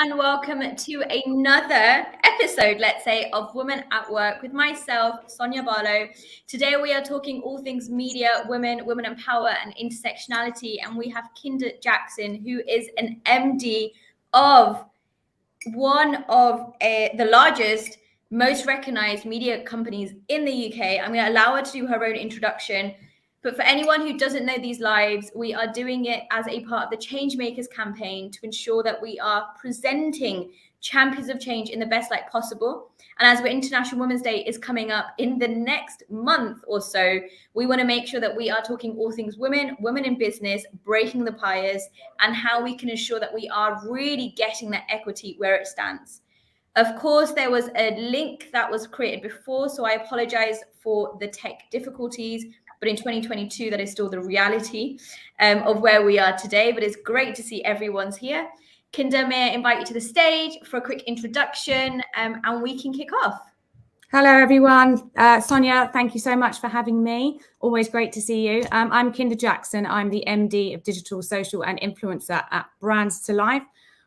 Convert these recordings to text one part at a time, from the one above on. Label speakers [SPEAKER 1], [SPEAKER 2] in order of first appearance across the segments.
[SPEAKER 1] and welcome to another episode, let's say, of Women at Work with myself, Sonya Barlow. Today we are talking all things media, women, women in power, and intersectionality. And we have Kinder Jackson, who is an MD of one of the largest, most recognized media companies in the UK. I'm going to allow her to do her own introduction. But for anyone who doesn't know these lives, we are doing it as a part of the Changemakers campaign to ensure that we are presenting champions of change in the best light possible. And as International Women's Day is coming up in the next month or so, we want to make sure that we are talking all things women, women in business, breaking the bias, and how we can ensure that we are really getting that equity where it stands. Of course, there was a link that was created before, so I apologize for the tech difficulties. But in 2022, that is still the reality of where we are today. But it's great to see everyone's here. Kinder, may I invite you to the stage for a quick introduction and we can kick off.
[SPEAKER 2] Hello, everyone. Sonya, thank you so much for having me. Always great to see you. I'm Kinder Jackson. I'm the MD of Digital, Social and Influencer at Brands to Life.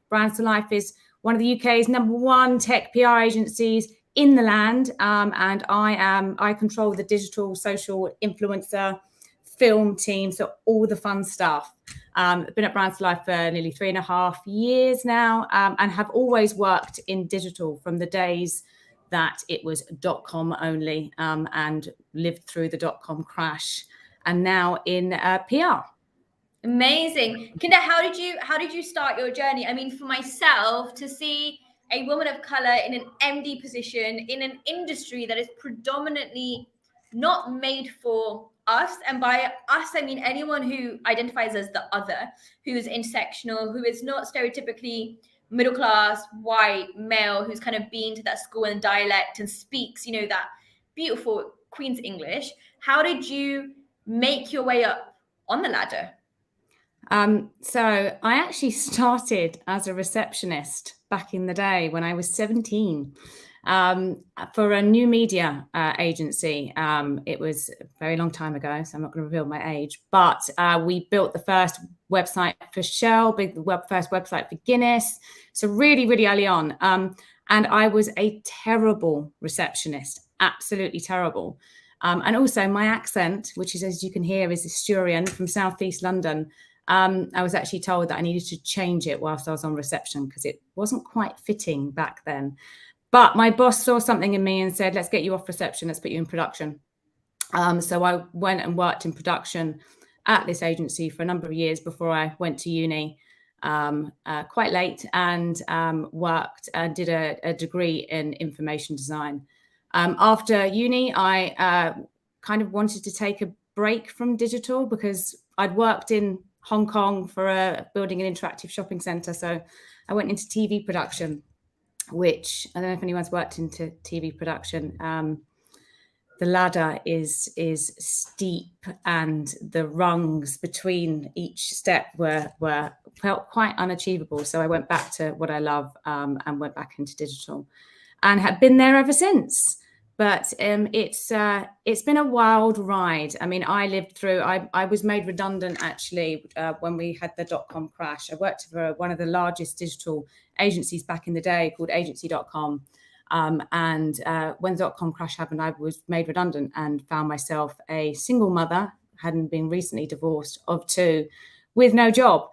[SPEAKER 2] Brands to Life is one of the UK's #1 tech PR agencies in the land, and I control the digital, social, influencer, film team, so all the fun stuff. I've been at Brands to Life for nearly 3.5 years now, and have always worked in digital from the days that it was .com only, and lived through the .com crash, and now in PR.
[SPEAKER 1] Amazing. Kinder, how did you start your journey? I mean, for myself, to see a woman of color in an MD position in an industry that is predominantly not made for us, and by us I mean anyone who identifies as the other, who is intersectional, who is not stereotypically middle class, white, male, who's kind of been to that school in dialect and speaks, that beautiful Queen's English. How did you make your way up on the ladder?
[SPEAKER 2] So I actually started as a receptionist back in the day when I was 17, for a new media agency. It was a very long time ago, so I'm not going to reveal my age, but we built the first website for Shell, first website for Guinness. So really, really early on. And I was a terrible receptionist, absolutely terrible. And also my accent, which is, as you can hear, is Asturian from Southeast London. I was actually told that I needed to change it whilst I was on reception because it wasn't quite fitting back then. But my boss saw something in me and said, let's get you off reception, let's put you in production. So I went and worked in production at this agency for a number of years before I went to uni, quite late, and worked and did a degree in information design. After uni, I kind of wanted to take a break from digital because I'd worked in Hong Kong for building an interactive shopping centre. So I went into TV production, which I don't know if anyone's worked into TV production. The ladder is steep, and the rungs between each step felt quite unachievable. So I went back to what I love, and went back into digital, and have been there ever since. But it's been a wild ride. I mean, I lived through. I was made redundant actually when we had the .com crash. I worked for one of the largest digital agencies back in the day called Agency.com. And when the .com crash happened, I was made redundant and found myself a single mother, hadn't been recently divorced, of 2, with no job,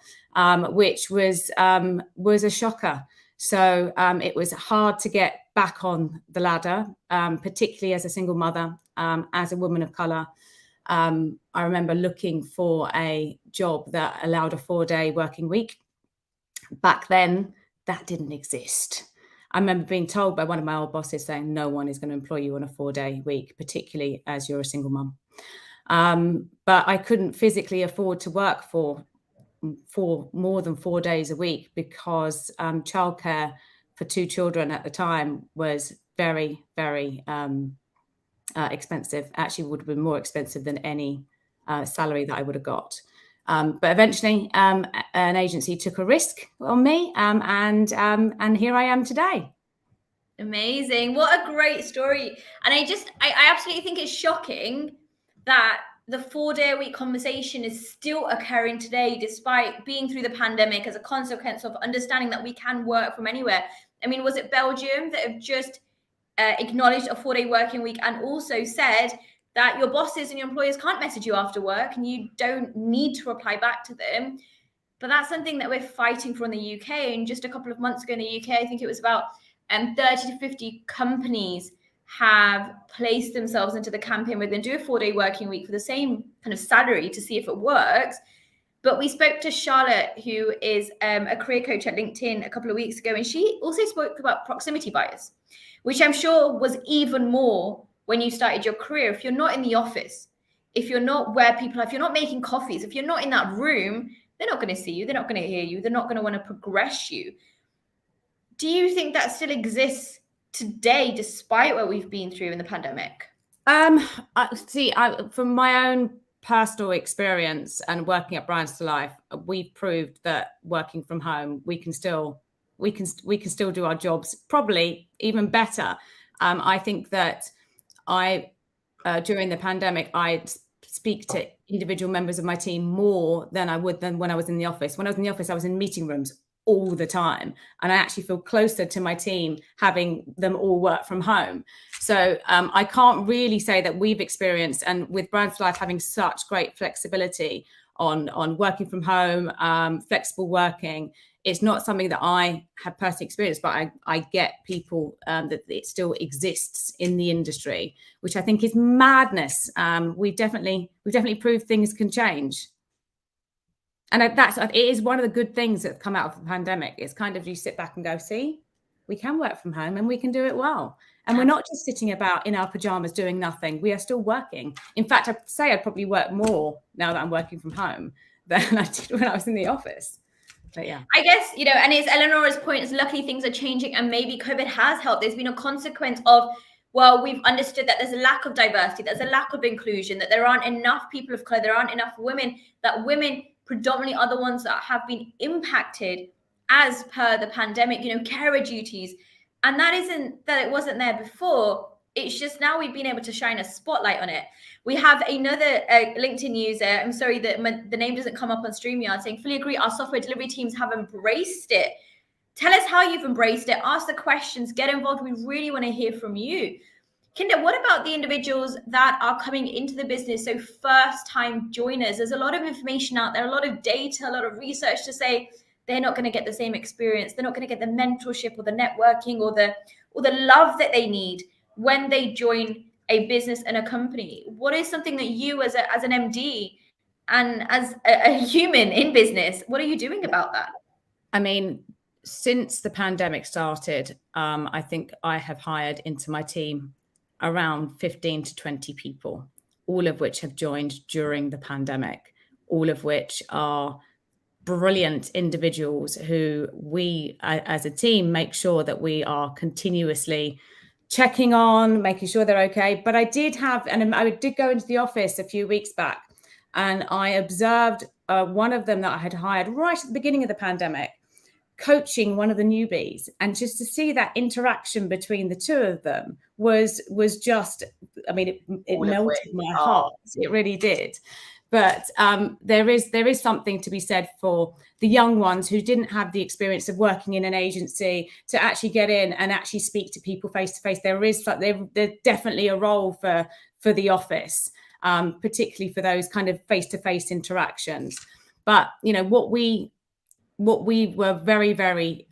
[SPEAKER 2] which was a shocker. So it was hard to get back on the ladder, particularly as a single mother, as a woman of colour. I remember looking for a job that allowed a 4-day working week. Back then, that didn't exist. I remember being told by one of my old bosses saying no one is going to employ you on a 4-day week, particularly as you're a single mum. But I couldn't physically afford to work for more than 4 days a week because childcare for 2 children at the time was very, very expensive. Actually would have been more expensive than any salary that I would have got. But eventually an agency took a risk on me, and here I am today.
[SPEAKER 1] Amazing. What a great story. And I absolutely think it's shocking that the 4-day-a-week conversation is still occurring today, despite being through the pandemic as a consequence of understanding that we can work from anywhere. I mean, was it Belgium that have just acknowledged a 4-day working week and also said that your bosses and your employers can't message you after work and you don't need to reply back to them? But that's something that we're fighting for in the UK. And just a couple of months ago in the UK, I think it was about 30 to 50 companies have placed themselves into the campaign where they're going to do a 4-day working week for the same kind of salary to see if it works. But we spoke to Charlotte, who is a career coach at LinkedIn a couple of weeks ago, and she also spoke about proximity bias, which I'm sure was even more when you started your career. If you're not in the office, if you're not where people are, if you're not making coffees, if you're not in that room, they're not going to see you, they're not going to hear you, they're not going to want to progress you. Do you think that still exists today, despite what we've been through in the pandemic?
[SPEAKER 2] From my own personal experience and working at Brands to Life, we've proved that working from home, we can still do our jobs probably even better. I think that during the pandemic, I speak to individual members of my team more than I would than when I was in the office. When I was in the office, I was in meeting rooms all the time, and I actually feel closer to my team having them all work from home. So I can't really say that we've experienced, and with Brands to Life having such great flexibility on working from home, flexible working, it's not something that I have personally experienced, but I get people that it still exists in the industry, which I think is madness. We've definitely proved things can change. And it is one of the good things that come out of the pandemic. It's kind of, you sit back and go, see, we can work from home and we can do it well. And we're not just sitting about in our pajamas doing nothing. We are still working. In fact, I'd say I'd probably work more now that I'm working from home than I did when I was in the office. But yeah,
[SPEAKER 1] I guess, and it's Eleanor's point is luckily things are changing, and maybe COVID has helped. There's been a consequence of, well, we've understood that there's a lack of diversity, there's a lack of inclusion, that there aren't enough people of color, there aren't enough women, that women predominantly are the ones that have been impacted as per the pandemic, carer duties. And that isn't that it wasn't there before. It's just now we've been able to shine a spotlight on it. We have another LinkedIn user, I'm sorry that the name doesn't come up on StreamYard, saying, fully agree, our software delivery teams have embraced it. Tell us how you've embraced it. Ask the questions, get involved. We really want to hear from you. Kinder, what about the individuals that are coming into the business? So first-time joiners, there's a lot of information out there, a lot of data, a lot of research to say they're not going to get the same experience. They're not going to get the mentorship or the networking or the love that they need when they join a business and a company. What is something that you as an MD and as a human in business, what are you doing about that?
[SPEAKER 2] I mean, since the pandemic started, I think I have hired into my team around 15 to 20 people, all of which have joined during the pandemic, all of which are brilliant individuals who we as a team make sure that we are continuously checking on, making sure they're okay. But I did go into the office a few weeks back, and I observed one of them that I had hired right at the beginning of the pandemic, coaching one of the newbies, and just to see that interaction between the two of them was just, I mean, it melted my heart. It really did. But there is something to be said for the young ones who didn't have the experience of working in an agency to actually get in and actually speak to people face to face. There's definitely a role for the office, particularly for those kind of face to face interactions. But what we were very, very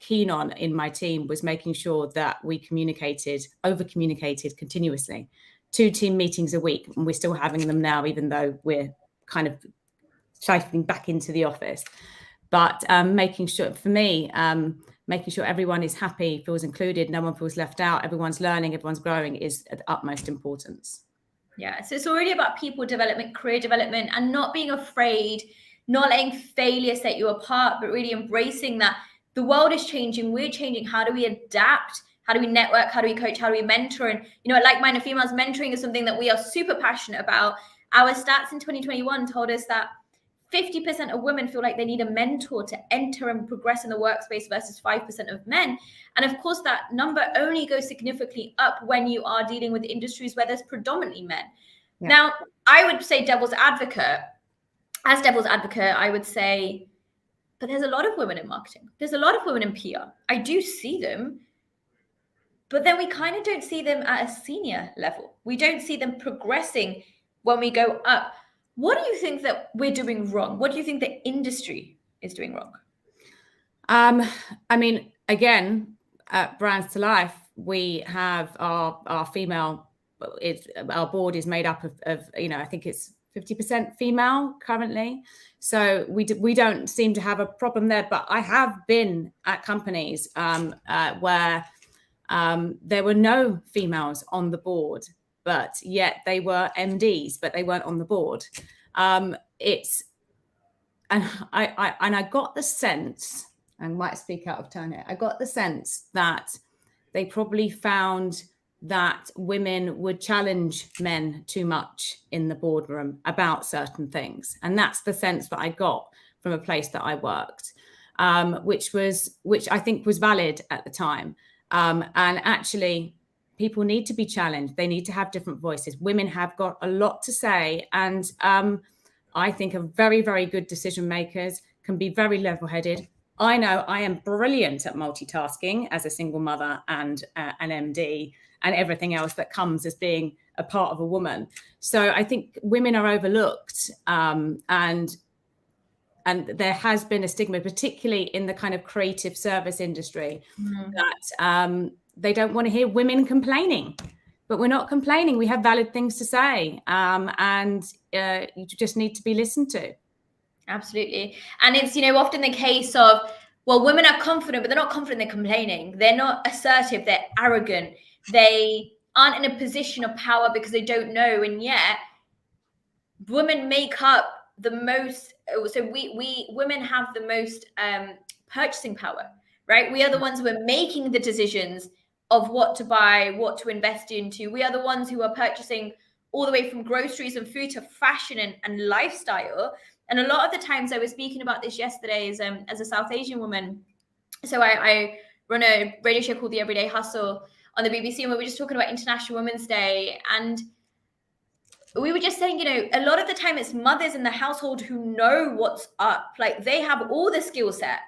[SPEAKER 2] keen on in my team was making sure that we over communicated continuously. 2 team meetings a week, and we're still having them now, even though we're kind of cycling back into the office. But making sure everyone is happy, feels included, no one feels left out, everyone's learning, everyone's growing is of utmost importance.
[SPEAKER 1] Yeah, so it's already about people development, career development, and not being afraid, not letting failure set you apart, but really embracing that the world is changing, we're changing. How do we adapt? How do we network? How do we coach? How do we mentor? And, at Like-Minded Females, mentoring is something that we are super passionate about. Our stats in 2021 told us that 50% of women feel like they need a mentor to enter and progress in the workspace versus 5% of men. And of course, that number only goes significantly up when you are dealing with industries where there's predominantly men.
[SPEAKER 2] Yeah.
[SPEAKER 1] Now, I would say devil's advocate. As devil's advocate, I would say, but there's a lot of women in marketing. There's a lot of women in PR. I do see them, but then we kind of don't see them at a senior level. We don't see them progressing when we go up. What do you think that we're doing wrong? What do you think the industry is doing wrong?
[SPEAKER 2] I mean, again, at Brands to Life, we have our female. Our board is made up of I think it's 50% female currently. So we don't seem to have a problem there. But I have been at companies where there were no females on the board, but yet they were MDs, but they weren't on the board. And I got the sense, I might speak out of turn here, I got the sense that they probably found that women would challenge men too much in the boardroom about certain things. And that's the sense that I got from a place that I worked, which I think was valid at the time. And actually, people need to be challenged. They need to have different voices. Women have got a lot to say. And I think are very, very good decision makers, can be very level-headed. I know I am brilliant at multitasking as a single mother and an MD and everything else that comes as being a part of a woman. So I think women are overlooked, and there has been a stigma, particularly in the kind of creative service industry, that they don't want to hear women complaining. But we're not complaining. We have valid things to say, and you just need to be listened to.
[SPEAKER 1] Absolutely. And it's, often the case of, well, women are confident, but they're not confident, they're complaining. They're not assertive, they're arrogant. They aren't in a position of power because they don't know. And yet women make up the most. So we women have the most purchasing power, right? We are the ones who are making the decisions of what to buy, what to invest into. We are the ones who are purchasing all the way from groceries and food to fashion and lifestyle. And a lot of the times, I was speaking about this yesterday as a South Asian woman. So I run a radio show called The Everyday Hustle on the BBC, and we were just talking about International Women's Day. And we were just saying, a lot of the time it's mothers in the household who know what's up. Like, they have all the skill set,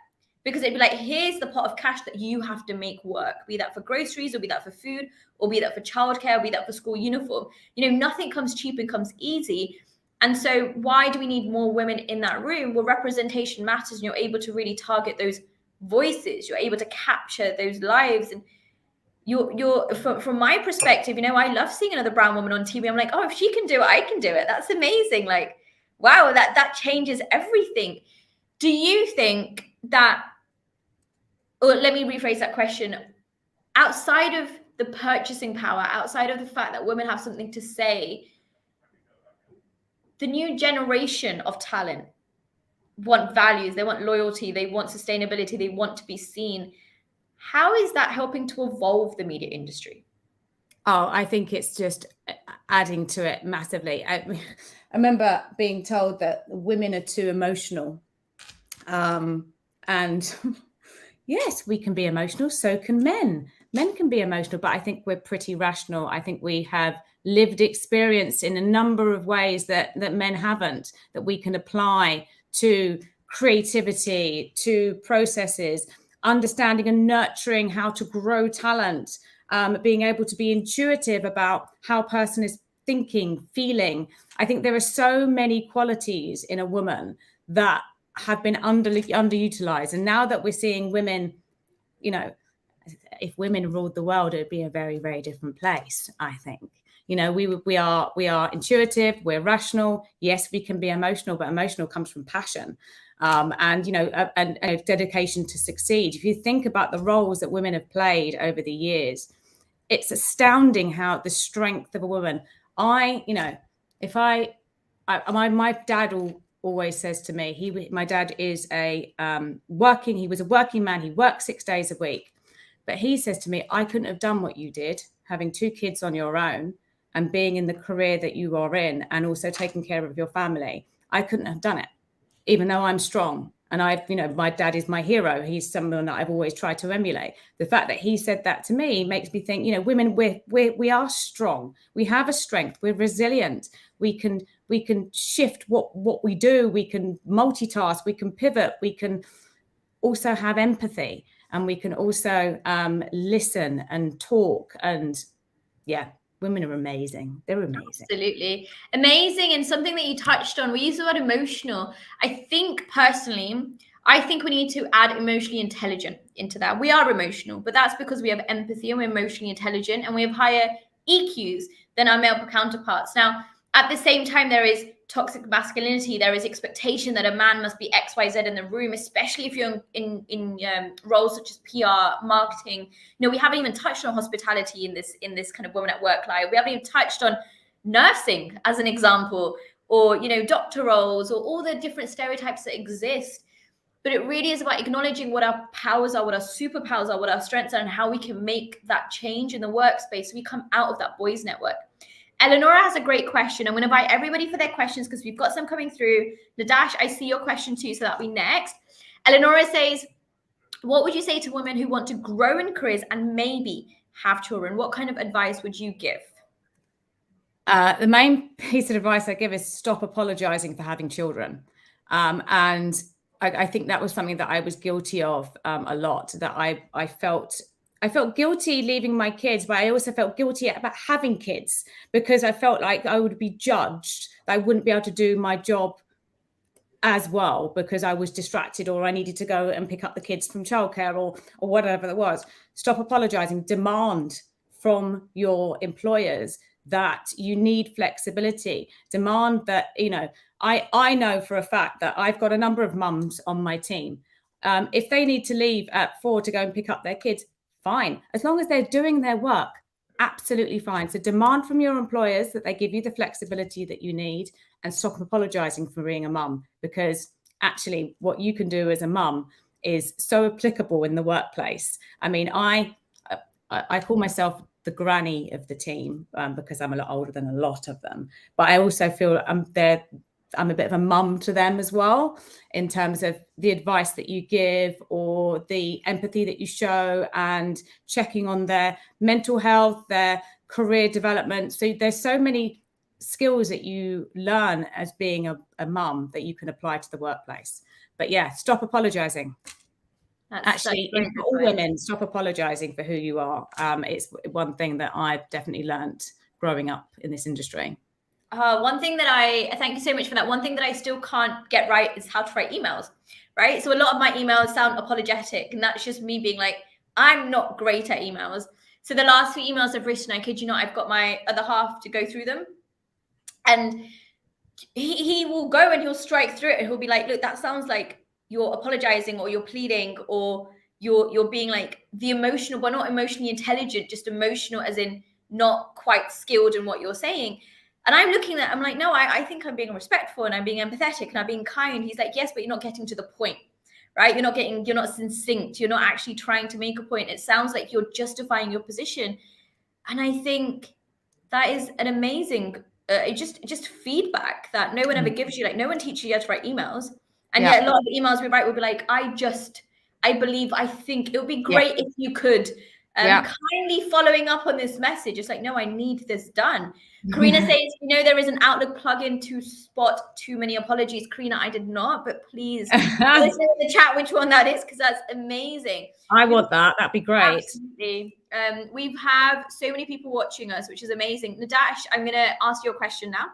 [SPEAKER 1] because they'd be like, here's the pot of cash that you have to make work, be that for groceries, or be that for food, or be that for childcare, or be that for school uniform. Nothing comes cheap and comes easy. And so why do we need more women in that room? Well, representation matters, and you're able to really target those voices. You're able to capture those lives. And you're from my perspective, I love seeing another brown woman on TV. I'm like, oh, if she can do it, I can do it. That's amazing. Like, wow, that changes everything. Do you think that, or let me rephrase that question, outside of the purchasing power, outside of the fact that women have something to say, the new generation of talent want values, they want loyalty, they want sustainability, they want to be seen. How is that helping to evolve the media industry?
[SPEAKER 2] Oh, I think it's just adding to it massively. I remember being told that women are too emotional. And yes, we can be emotional, so can men. Men can be emotional, but I think we're pretty rational. I think we have lived experience in a number of ways that men haven't, that we can apply to creativity, to processes, understanding and nurturing how to grow talent, being able to be intuitive about how a person is thinking, feeling. I think there are so many qualities in a woman that have been underutilized. And now that we're seeing women, if women ruled the world, it'd be a very, very different place, I think. We are intuitive, we're rational. Yes, we can be emotional, but emotional comes from passion. And a dedication to succeed. If you think about the roles that women have played over the years, it's astounding how the strength of a woman. My dad always says to me, my dad is he was a working man. He worked 6 days a week, but he says to me, I couldn't have done what you did, having 2 kids on your own and being in the career that you are in, and also taking care of your family. I couldn't have done it, even though I'm strong. And my dad is my hero. He's someone that I've always tried to emulate. The fact that he said that to me makes me think, women, we are strong. We have a strength. We're resilient. We can shift what we do. We can multitask. We can pivot. We can also have empathy, and we can also listen and talk. And yeah, women are amazing. They're amazing.
[SPEAKER 1] Absolutely. Amazing. And something that you touched on, we use the word emotional. I think we need to add emotionally intelligent into that. We are emotional, but that's because we have empathy and we're emotionally intelligent and we have higher EQs than our male counterparts. Now, at the same time, there is toxic masculinity. There is expectation that a man must be XYZ in the room, especially if you're in roles such as PR, marketing. We haven't even touched on hospitality in this kind of women at work life. We haven't even touched on nursing as an example, or doctor roles, or all the different stereotypes that exist. But it really is about acknowledging what our powers are, what our superpowers are, what our strengths are, and how we can make that change in the workspace so we come out of that boys network. Eleonora has a great question. I'm going to invite everybody for their questions because we've got some coming through. Nadash, I see your question too, so that'll be next. Eleonora says, what would you say to women who want to grow in careers and maybe have children? What kind of advice would you give?
[SPEAKER 2] The main piece of advice I give is stop apologizing for having children. And I think that was something that I was guilty of a lot, that I felt guilty leaving my kids, but I also felt guilty about having kids because I felt like I would be judged, that I wouldn't be able to do my job as well because I was distracted, or I needed to go and pick up the kids from childcare or whatever it was. Stop apologizing. Demand from your employers that you need flexibility. Demand that, I know for a fact that I've got a number of mums on my team. If they need to leave at 4 to go and pick up their kids, fine. As long as they're doing their work, absolutely fine. So demand from your employers that they give you the flexibility that you need, and stop apologizing for being a mum, because actually what you can do as a mum is so applicable in the workplace. I mean, I call myself the granny of the team because I'm a lot older than a lot of them, but I also feel I'm a bit of a mum to them as well, in terms of the advice that you give or the empathy that you show, and checking on their mental health, their career development. So there's so many skills that you learn as being a mum that you can apply to the workplace. But yeah, stop apologizing. Actually, for all women, stop apologizing for who you are. It's one thing that I've definitely learned growing up in this industry.
[SPEAKER 1] One thing that thank you so much for that. One thing that I still can't get right is how to write emails, right? So a lot of my emails sound apologetic, and that's just me being like, I'm not great at emails. So the last few emails I've written, I kid you not, I've got my other half to go through them, and he will go and he'll strike through it, and he'll be like, look, that sounds like you're apologizing, or you're pleading, or you're being like the emotional, but not emotionally intelligent, just emotional as in not quite skilled in what you're saying. And I'm looking at, I'm like, no, I think I'm being respectful and I'm being empathetic and I'm being kind. He's like, yes, but you're not getting to the point, right? You're not succinct. You're not actually trying to make a point. It sounds like you're justifying your position. And I think that is an amazing, just feedback that no one ever gives you. Like, no one teaches you how to write emails. And yet a lot of the emails we write will be like, I believe, I think it would be great if you could kindly following up on this message. It's like, no, I need this done. Karina says, there is an Outlook plugin to spot too many apologies. Karina, I did not, but please let us know in the chat which one that is, because that's amazing.
[SPEAKER 2] I want that. That'd be great.
[SPEAKER 1] Absolutely. We have so many people watching us, which is amazing. Nadash, I'm going to ask you a question now.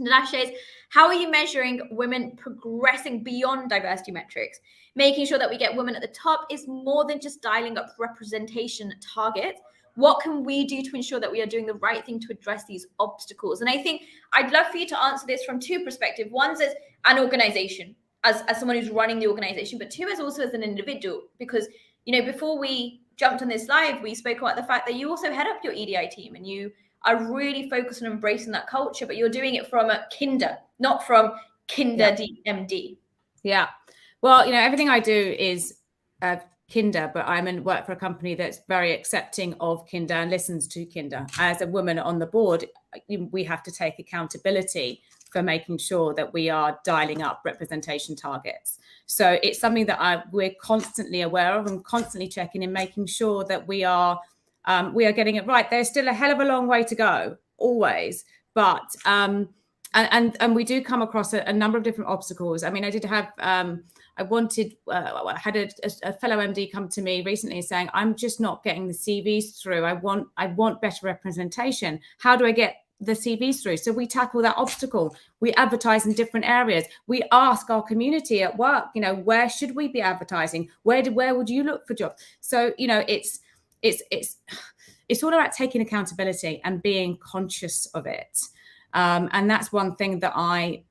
[SPEAKER 1] Nadash says, how are you measuring women progressing beyond diversity metrics? Making sure that we get women at the top is more than just dialing up representation targets. What can we do to ensure that we are doing the right thing to address these obstacles? And I think I'd love for you to answer this from two perspectives. One is as an organization, as someone who's running the organization, but two is also as an individual, because, before we jumped on this live, we spoke about the fact that you also head up your EDI team and you are really focused on embracing that culture, but you're doing it from a kinder, not from kinder DMD.
[SPEAKER 2] Yeah. Well, everything I do is Kinder, but I'm in work for a company that's very accepting of Kinder and listens to Kinder. As a woman on the board, we have to take accountability for making sure that we are dialing up representation targets. So it's something that we're constantly aware of and constantly checking and making sure that we are getting it right. There's still a hell of a long way to go, always, but and we do come across a number of different obstacles. I mean, I did have I had a fellow MD come to me recently saying, I'm just not getting the CVs through. I want better representation. How do I get the CVs through? So we tackle that obstacle. We advertise in different areas. We ask our community at work, where should we be advertising? Where would you look for jobs? So, it's all about taking accountability and being conscious of it. And that's one thing that I'm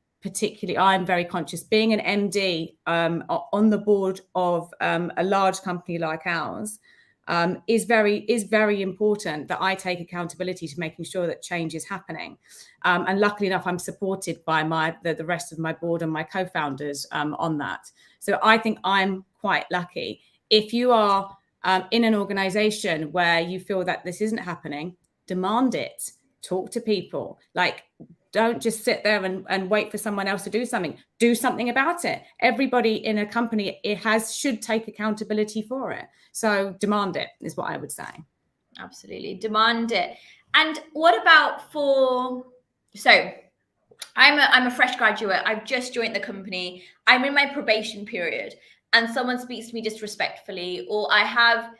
[SPEAKER 2] very conscious. Being an MD on the board of a large company like ours is very important that I take accountability to making sure that change is happening. And luckily enough, I'm supported by the rest of my board and my co-founders on that. So I think I'm quite lucky. If you are in an organization where you feel that this isn't happening, demand it. Talk to people. Don't just sit there and wait for someone else to do something. Do something about it. Everybody in a company should take accountability for it. So demand it is what I would say.
[SPEAKER 1] Absolutely, demand it. And what about so I'm a fresh graduate. I've just joined the company. I'm in my probation period, and someone speaks to me disrespectfully, or I have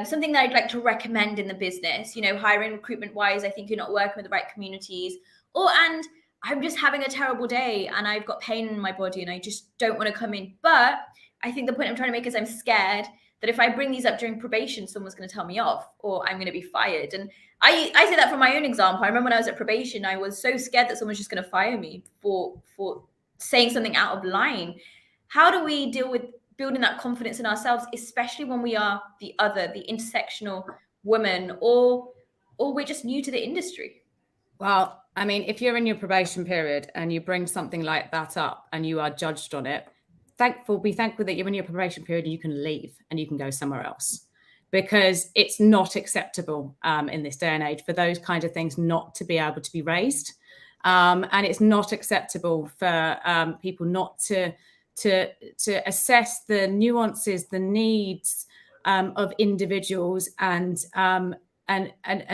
[SPEAKER 1] something that I'd like to recommend in the business, hiring, recruitment wise, I think you're not working with the right communities, and I'm just having a terrible day and I've got pain in my body and I just don't want to come in. But I think the point I'm trying to make is I'm scared that if I bring these up during probation, someone's going to tell me off or I'm going to be fired. And I say that from my own example. I remember when I was at probation, I was so scared that someone's just going to fire me for saying something out of line. How do we deal with building that confidence in ourselves, especially when we are the intersectional woman, or we're just new to the industry?
[SPEAKER 2] Well, I mean, if you're in your probation period and you bring something like that up and you are judged on it, be thankful that you're in your probation period and you can leave and you can go somewhere else, because it's not acceptable in this day and age for those kind of things not to be able to be raised. And it's not acceptable for people not to assess the nuances, the needs of individuals and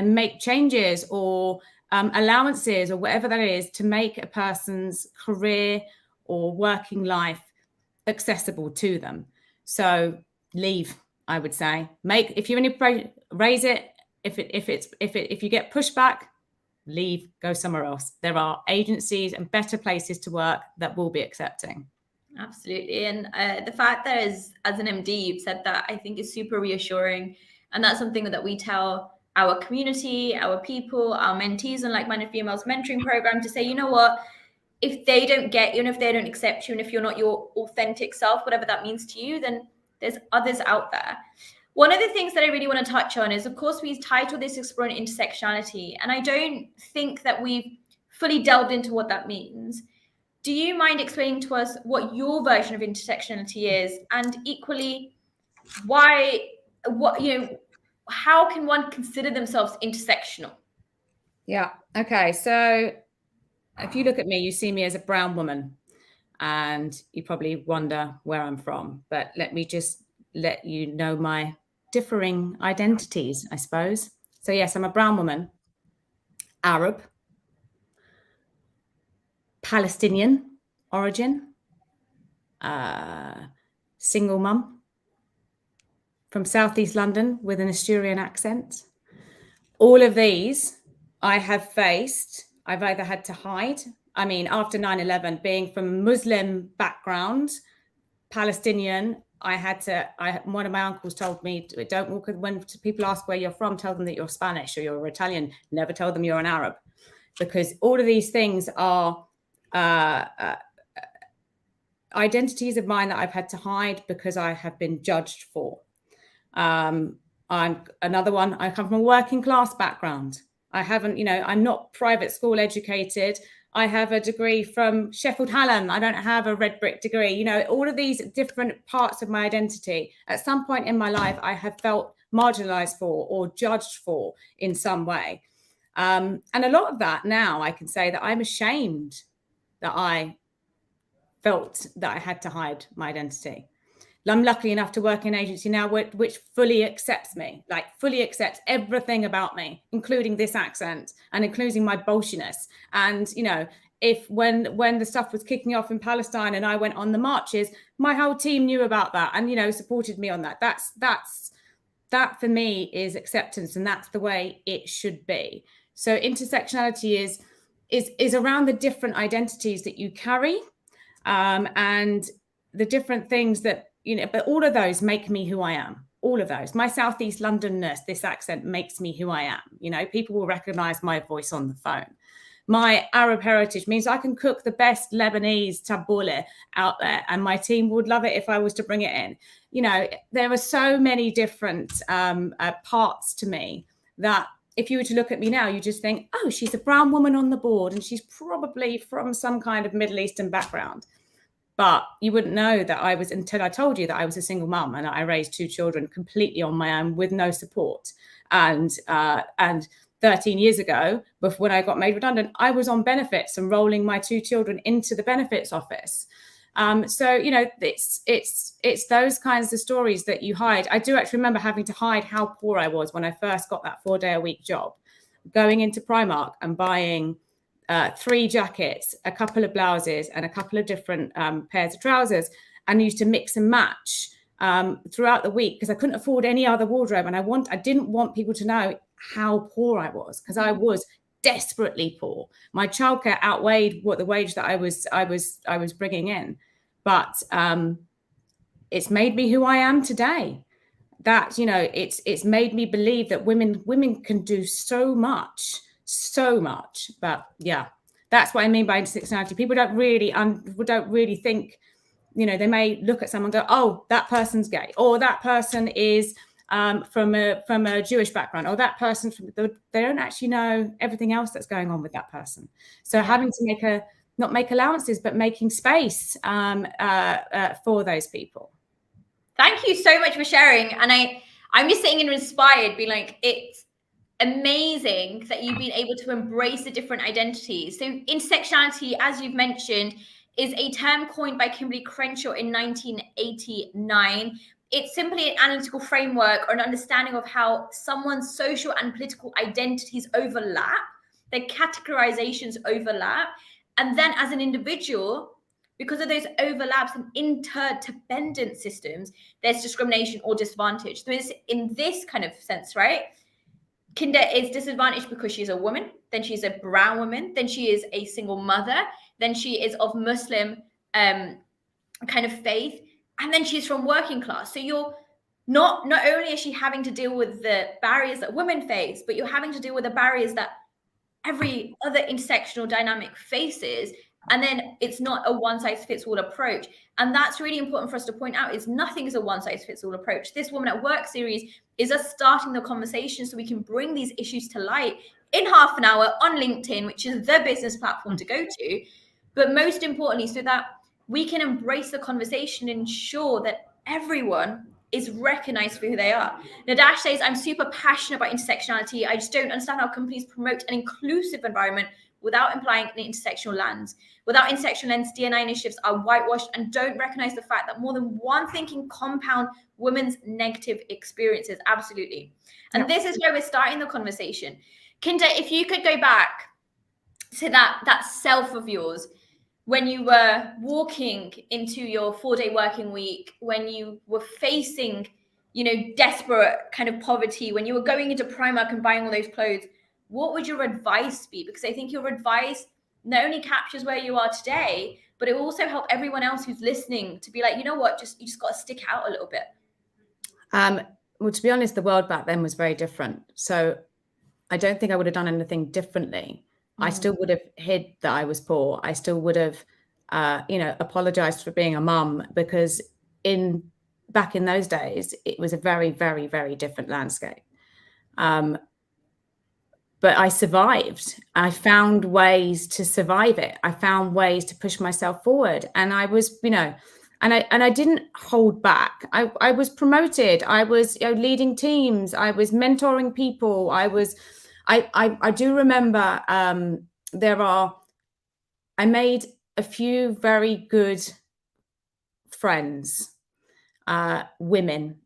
[SPEAKER 2] make changes or allowances or whatever that is to make a person's career or working life accessible to them. So leave, I would say. If you're in your raise it. If you get pushback, leave, go somewhere else. There are agencies and better places to work that will be accepting.
[SPEAKER 1] Absolutely. And the fact that as an MD, you've said that, I think is super reassuring. And that's something that we tell our community, our people, our mentees and like-minded females mentoring program to say, you know what, if they don't get you and if they don't accept you and if you're not your authentic self, whatever that means to you, then there's others out there. One of the things that I really want to touch on is, of course, we titled this Exploring Intersectionality, and I don't think that we've fully delved into what that means. Do you mind explaining to us what your version of intersectionality is, and equally how can one consider themselves intersectional?
[SPEAKER 2] Yeah. Okay. So if you look at me, you see me as a brown woman and you probably wonder where I'm from, but let me just let you know my differing identities, I suppose. So yes, I'm a brown woman, Arab, Palestinian origin, single mum from Southeast London with an Asturian accent. All of these I have faced. I've either had to hide. I mean, after 9/11, being from a Muslim background, Palestinian, one of my uncles told me, don't walk, when people ask where you're from, tell them that you're Spanish or you're Italian, never tell them you're an Arab, because all of these things are identities of mine that I've had to hide because I have been judged for. I'm another one. I come from a working class background. I'm not private school educated. I have a degree from Sheffield Hallam. I don't have a red brick degree. You know, all of these different parts of my identity, at some point in my life, I have felt marginalized for or judged for in some way. And a lot of that now I can say that I'm ashamed that I felt that I had to hide my identity. I'm lucky enough to work in an agency now which fully accepts me, like fully accepts everything about me, including this accent and including my bolshiness. And, you know, if when the stuff was kicking off in Palestine and I went on the marches, my whole team knew about that and, you know, supported me on that. That for me is acceptance, and that's the way it should be. So intersectionality is around the different identities that you carry, and the different things that, you know, but all of those make me who I am. All of those. My Southeast Londonness, this accent makes me who I am. You know, people will recognize my voice on the phone. My Arab heritage means I can cook the best Lebanese tabbouleh out there, and my team would love it if I was to bring it in. You know, there are so many different parts to me that if you were to look at me now, you just think, oh, she's a brown woman on the board and she's probably from some kind of Middle Eastern background. But you wouldn't know that I was, until I told you that I was a single mum and I raised 2 children completely on my own with no support. And 13 years ago, before when I got made redundant, I was on benefits and rolling my 2 children into the benefits office. So, you know, it's those kinds of stories that you hide. I do actually remember having to hide how poor I was when I first got that 4-day-a-week job, going into Primark and buying 3 jackets, a couple of blouses, and a couple of different pairs of trousers, and used to mix and match throughout the week because I couldn't afford any other wardrobe, and I didn't want people to know how poor I was, because I was desperately poor. My childcare outweighed what the wage that I was bringing in, but it's made me who I am today. That, you know, it's made me believe that women can do so much. But yeah, that's what I mean by intersectionality. People don't really think, you know, they may look at someone and go, oh, that person's gay, or that person is from a Jewish background, or that person they don't actually know everything else that's going on with that person. So having to not make allowances, but making space for those people.
[SPEAKER 1] Thank you so much for sharing. And I'm just sitting and inspired, being like, it's amazing that you've been able to embrace the different identities. So intersectionality, as you've mentioned, is a term coined by Kimberly Crenshaw in 1989. It's simply an analytical framework or an understanding of how someone's social and political identities overlap, their categorizations overlap, and then as an individual, because of those overlaps and interdependent systems, there's discrimination or disadvantage. So it's in this kind of sense, right? Kinder is disadvantaged because she's a woman, then she's a brown woman, then she is a single mother, then she is of Muslim kind of faith, and then she's from working class. So you're not only is she having to deal with the barriers that women face, but you're having to deal with the barriers that every other intersectional dynamic faces. And then it's not a one-size-fits-all approach. And that's really important for us to point out, is nothing is a one-size-fits-all approach. This Woman at Work series is us starting the conversation so we can bring these issues to light in half an hour on LinkedIn, which is the business platform to go to. But most importantly, so that we can embrace the conversation and ensure that everyone is recognized for who they are. Nadash says, I'm super passionate about intersectionality. I just don't understand how companies promote an inclusive environment without implying an intersectional lens. Without intersectional lens, D&I initiatives are whitewashed and don't recognize the fact that more than one thing can compound women's negative experiences. Absolutely. And this is where we're starting the conversation. Kinder, if you could go back to that self of yours, when you were walking into your 4-day working week, when you were facing, you know, desperate kind of poverty, when you were going into Primark and buying all those clothes, what would your advice be? Because I think your advice not only captures where you are today, but it will also help everyone else who's listening to be like, you know what, you just got to stick out a little bit.
[SPEAKER 2] Well, to be honest, the world back then was very different. So I don't think I would have done anything differently. I still would have hid that I was poor. I still would have, apologized for being a mum, because back in those days, it was a very, very, very different landscape. but I survived. I found ways to survive it. I found ways to push myself forward. And I was, and I didn't hold back. I was promoted. I was leading teams. I was mentoring people. I do remember I made a few very good friends, women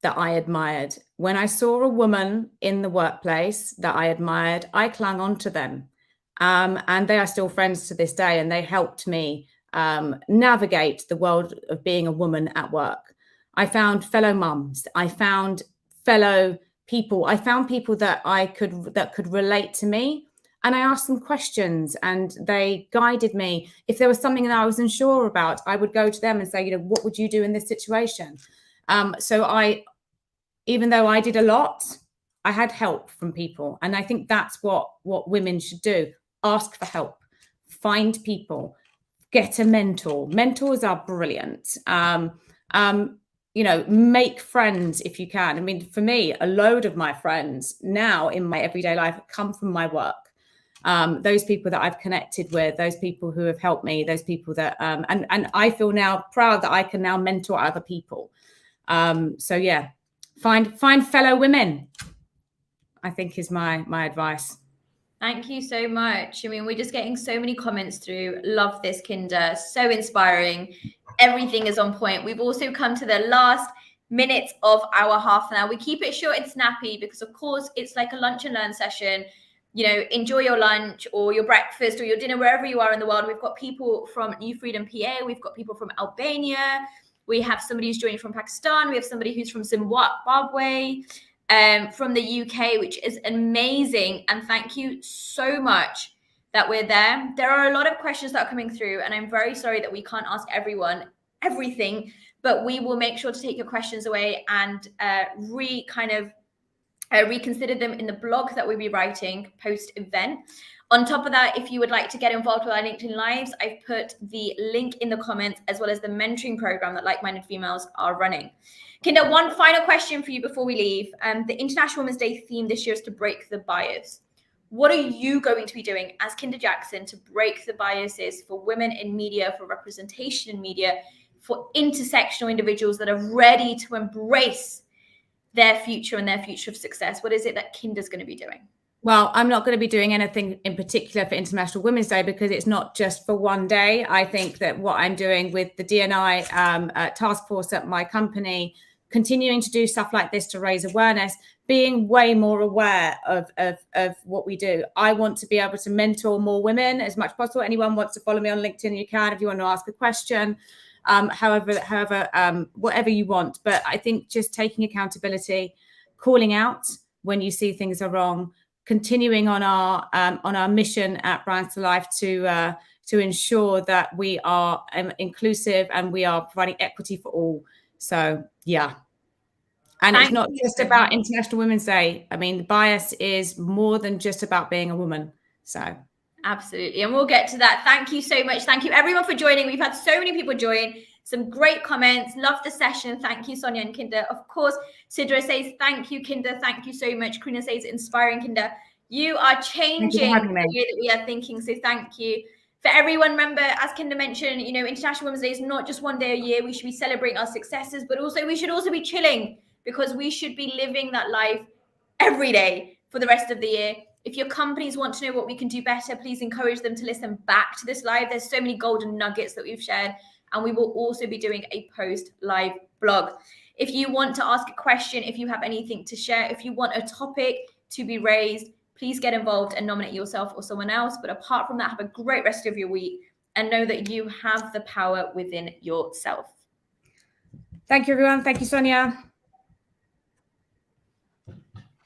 [SPEAKER 2] that I admired. When I saw a woman in the workplace that I admired, I clung on to them. And they are still friends to this day. And they helped me navigate the world of being a woman at work. I found fellow mums. I found fellow people. I found people that could relate to me. And I asked them questions and they guided me. If there was something that I was unsure about, I would go to them and say, what would you do in this situation? Even though I did a lot, I had help from people. And I think that's what women should do. Ask for help, find people, get a mentor. Mentors are brilliant. Make friends if you can. I mean, for me, a load of my friends now in my everyday life come from my work. Those people that I've connected with, those people who have helped me, those people that, and I feel now proud that I can now mentor other people. Find fellow women, I think is my advice.
[SPEAKER 1] Thank you so much. I mean, we're just getting so many comments through. Love this, Kinder. So inspiring. Everything is on point. We've also come to the last minutes of our half an hour. We keep it short and snappy because, of course, it's like a lunch and learn session. Enjoy your lunch or your breakfast or your dinner, wherever you are in the world. We've got people from New Freedom PA. We've got people from Albania. We have somebody who's joining from Pakistan. We have somebody who's from Zimbabwe, from the UK, which is amazing. And thank you so much that we're there. There are a lot of questions that are coming through, and I'm very sorry that we can't ask everyone everything, but we will make sure to take your questions away and reconsider them in the blog that we'll be writing post-event. On top of that, if you would like to get involved with our LinkedIn Lives, I've put the link in the comments, as well as the mentoring program that Like-Minded Females are running. Kinder, one final question for you before we leave. The International Women's Day theme this year is to break the bias. What are you going to be doing as Kinder Jackson to break the biases for women in media, for representation in media, for intersectional individuals that are ready to embrace their future and their future of success? What is it that Kinder's going to be doing?
[SPEAKER 2] Well, I'm not going to be doing anything in particular for International Women's Day because it's not just for one day. I think that what I'm doing with the D&I task force at my company, continuing to do stuff like this to raise awareness, being way more aware of what we do. I want to be able to mentor more women as much as possible. Anyone wants to follow me on LinkedIn, you can. If you want to ask a question, whatever you want. But I think just taking accountability, calling out when you see things are wrong, continuing on our mission at Brands to Life to ensure that we are inclusive and we are providing equity for all. So yeah. And it's not just about International Women's Day. I mean, bias is more than just about being a woman. So
[SPEAKER 1] absolutely. And we'll get to that. Thank you so much. Thank you everyone for joining. We've had so many people join. Some great comments. Love the session. Thank you, Sonya and Kinder. Of course, Sidra says, thank you, Kinder. Thank you so much. Karina says, inspiring, Kinder. You are changing the way that we are thinking. So thank you. For everyone, remember, as Kinder mentioned, International Women's Day is not just one day a year. We should be celebrating our successes, but also we should also be chilling, because we should be living that life every day for the rest of the year. If your companies want to know what we can do better, please encourage them to listen back to this live. There's so many golden nuggets that we've shared, and we will also be doing a post-live blog. If you want to ask a question, if you have anything to share, if you want a topic to be raised, please get involved and nominate yourself or someone else. But apart from that, have a great rest of your week and know that you have the power within yourself.
[SPEAKER 2] Thank you, everyone. Thank you, Sonya.